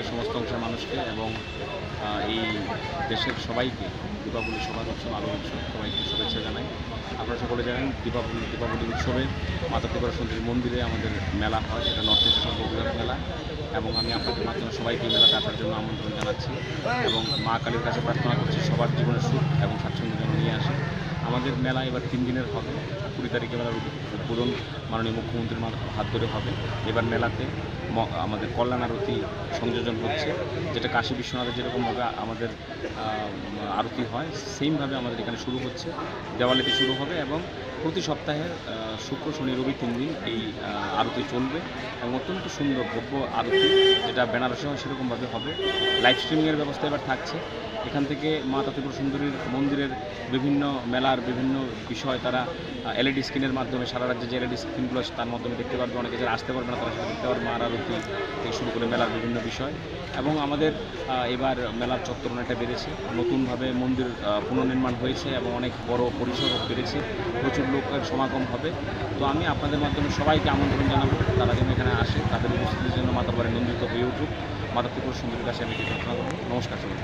বাংলাদেশের সমস্ত অংশের মানুষকে এবং এই দেশের সবাইকে দীপাবলি সবার উৎসব আলো উৎসব সবাইকে শুভেচ্ছা জানাই। আপনারা সকলে জানেন দীপাবলি উৎসবে মাতা ত্রিপুরা সুন্দরী মন্দিরে আমাদের মেলা হয়, সেটা নর্থ ইস্ট সর্ববৃহৎ মেলা। এবং আমি আপনাদের মাধ্যমে সবাইকে এই মেলাতে আসার জন্য আমন্ত্রণ জানাচ্ছি এবং মা কালীর কাছে প্রার্থনা করছি সবার জীবনের সুখ এবং স্বাচ্ছন্দ্য যেন নিয়ে আসে। আমাদের মেলা এবার 3 দিনের হবে। 20 তারিখে মেলার উদ্বোধন মাননীয় মুখ্যমন্ত্রীর হাত ধরে হবে। এবার মেলাতে আমাদের কল্যাণ আরতি সংযোজন হচ্ছে, যেটা কাশী বিশ্বনাথে যেরকমভাবে আমাদের আরতি হয় সেইমভাবে আমাদের এখানে শুরু হচ্ছে। দেওয়ালিতে শুরু হবে এবং প্রতি সপ্তাহের শুক্র শনি রবি 3 দিন এই আরতি চলবে এবং অত্যন্ত সুন্দর ভব্য আরতি, যেটা বেনারসে হয় সেরকমভাবে হবে। লাইভ স্ট্রিমিংয়ের ব্যবস্থা এবার থাকছে। এখান থেকে মাতা ত্রিপুরা সুন্দরীর মন্দিরের বিভিন্ন মেলার বিভিন্ন বিষয় তারা এলইডি স্ক্রিনের মাধ্যমে সারা রাজ্যে যে এলইডি স্ক্রিনগুলো তার মাধ্যমে দেখতে পারবে। অনেকে যারা আসতে পারবে না তারা সেটা দেখতে পারবে, মার আরতি থেকে শুরু করে মেলার বিভিন্ন বিষয়। এবং আমাদের এবার মেলার চত্বর অনেকটা বেড়েছে, নতুনভাবে মন্দির পুনর্নির্মাণ হয়েছে এবং অনেক বড় পরিসর বেড়েছে, প্রচুর লোকের সমাগম হবে। তো আমি আপনাদের মাধ্যমে সবাইকে আমন্ত্রণ জানাবো তারা যেন এখানে আসে, তাদের উপস্থিতির জন্য মাতাবাড়ি নন্দিত হয়ে উঠুক। মাতা ত্রিপুরা সুন্দরীর কাছে আমি প্রার্থনা করব। নমস্কার সবাই।